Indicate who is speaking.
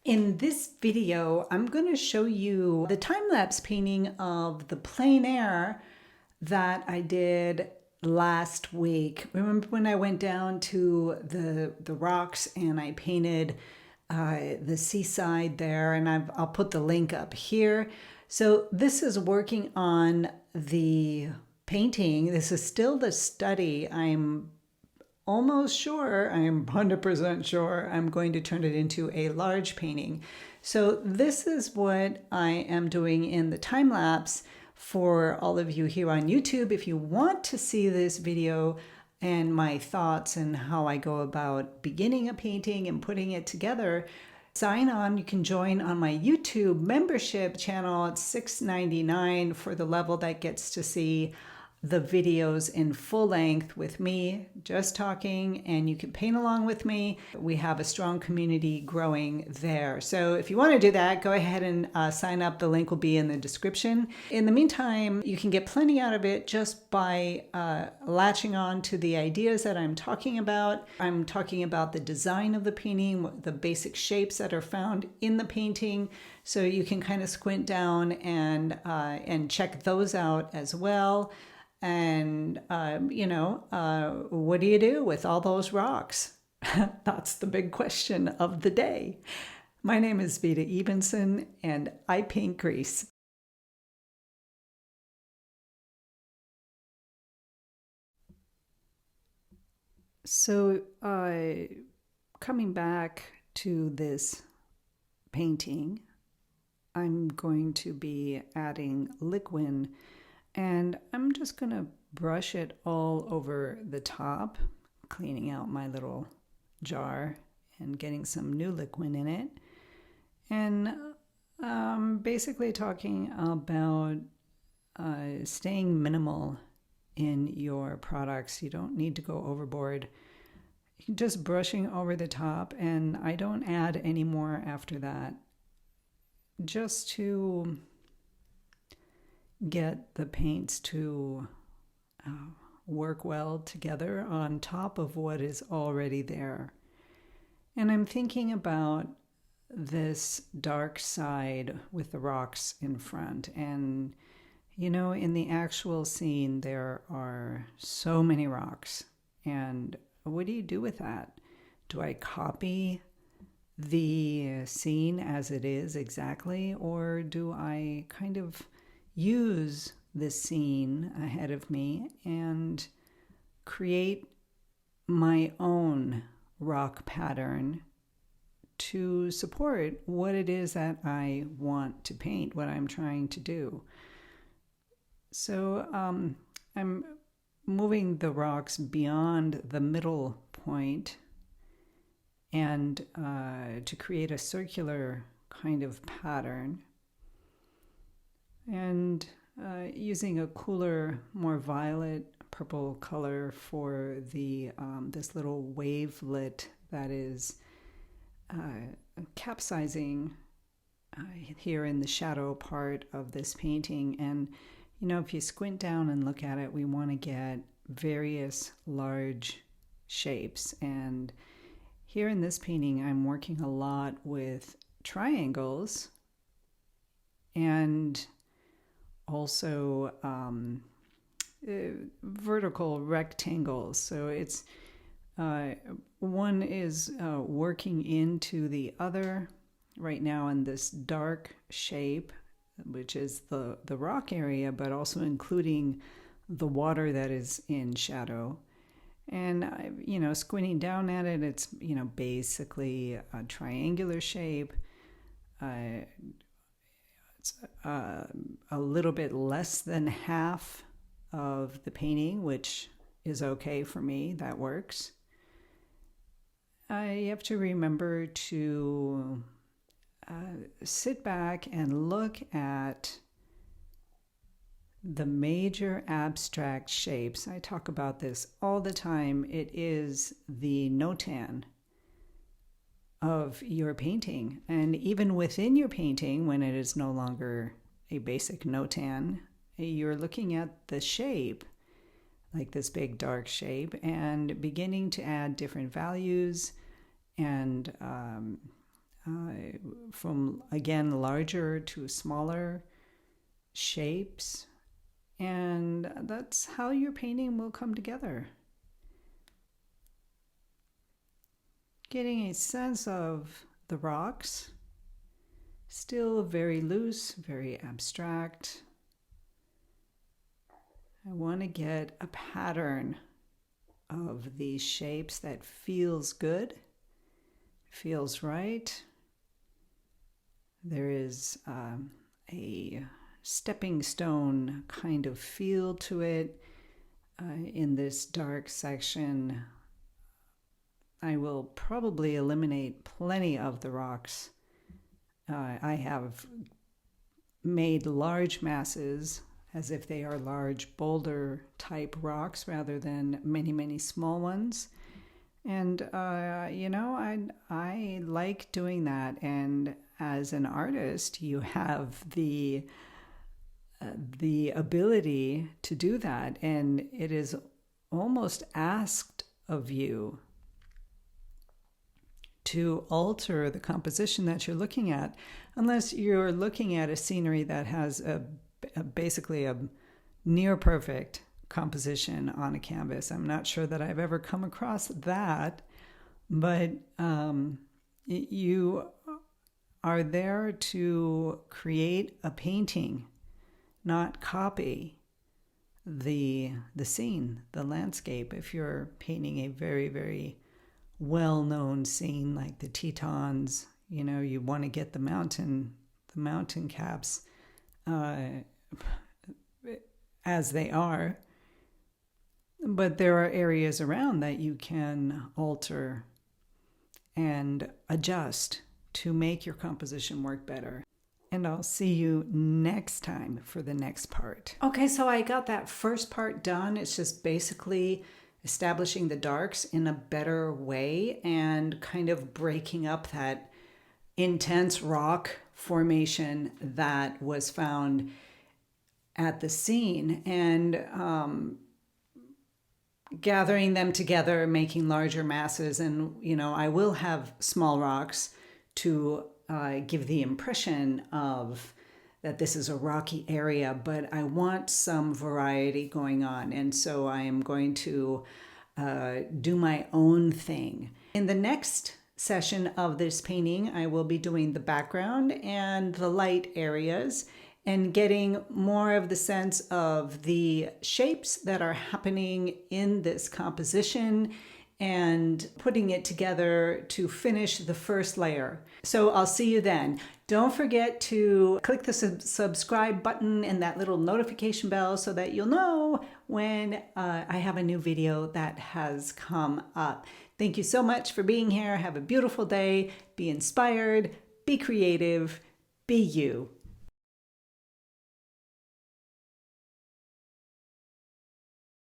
Speaker 1: In this video, I'm going to show you the time-lapse painting of the plein air that I did last week. Remember when I went down to the rocks and I painted the seaside there, and I'll put the link up here. So this is working on the painting. This is still the study. I'm almost sure, I'm 100% sure I'm going to turn it into a large painting. So this is what I am doing in the time lapse for all of you here on YouTube. If you want to see this video and my thoughts and how I go about beginning a painting and putting it together, sign on. You can join on my YouTube membership channel. It's $6.99 for the level that gets to see the videos in full length with me just talking, and you can paint along with me. We have a strong community growing there. So if you want to do that, go ahead and sign up. The link will be in the description. In the meantime, you can get plenty out of it just by latching on to the ideas that I'm talking about. I'm talking about the design of the painting, the basic shapes that are found in the painting. So you can kind of squint down and check those out as well. And, what do you do with all those rocks? That's the big question of the day. My name is Vita Ebenson, and I paint Greece. So, coming back to this painting, I'm going to be adding liquid. And I'm just going to brush it all over the top, cleaning out my little jar and getting some new liquid in it. And basically talking about staying minimal in your products. You don't need to go overboard. Just brushing over the top, and I don't add any more after that. Just to get the paints to work well together on top of what is already there. And I'm thinking about this dark side with the rocks in front. And, in the actual scene, there are so many rocks. And what do you do with that? Do I copy the scene as it is exactly? Or do I kind of use this scene ahead of me and create my own rock pattern to support what it is that I want to paint, what I'm trying to do? So I'm moving the rocks beyond the middle point and to create a circular kind of pattern. And using a cooler, more violet purple color for the this little wavelet that is capsizing here in the shadow part of this painting. And if you squint down and look at it, we want to get various large shapes. And here in this painting, I'm working a lot with triangles and also vertical rectangles. So it's one is working into the other right now in this dark shape, which is the rock area, but also including the water that is in shadow. And squinting down at it, it's basically a triangular shape. It's a little bit less than half of the painting, which is okay for me. That works. You have to remember to sit back and look at the major abstract shapes. I talk about this all the time. It is the Notan of your painting. And even within your painting, when it is no longer a basic Notan, you're looking at the shape, like this big dark shape, and beginning to add different values and from again, larger to smaller shapes. And that's how your painting will come together. Getting a sense of the rocks, still very loose, very abstract. I want to get a pattern of these shapes that feels good, feels right. There is a stepping stone kind of feel to it in this dark section. I will probably eliminate plenty of the rocks. I have made large masses as if they are large boulder type rocks rather than many, many small ones. And, I like doing that. And as an artist, you have the ability to do that. And it is almost asked of you to alter the composition that you're looking at, unless you're looking at a scenery that has basically a near perfect composition on a canvas. I'm not sure that I've ever come across that, but you are there to create a painting, not copy the scene, the landscape. If you're painting a very, very well-known scene like the Tetons, you want to get the mountain caps as they are, but there are areas around that you can alter and adjust to make your composition work better. And I'll see you next time for the next part. Okay, so I got that first part done. It's just basically establishing the darks in a better way and kind of breaking up that intense rock formation that was found at the scene, and gathering them together, making larger masses. And, I will have small rocks to give the impression of that this is a rocky area, but I want some variety going on. And so I am going to do my own thing. In the next session of this painting, I will be doing the background and the light areas and getting more of the sense of the shapes that are happening in this composition and putting it together to finish the first layer. So I'll see you then. Don't forget to click the subscribe button and that little notification bell so that you'll know when I have a new video that has come up. Thank you so much for being here. Have a beautiful day. Be inspired. Be creative. Be you.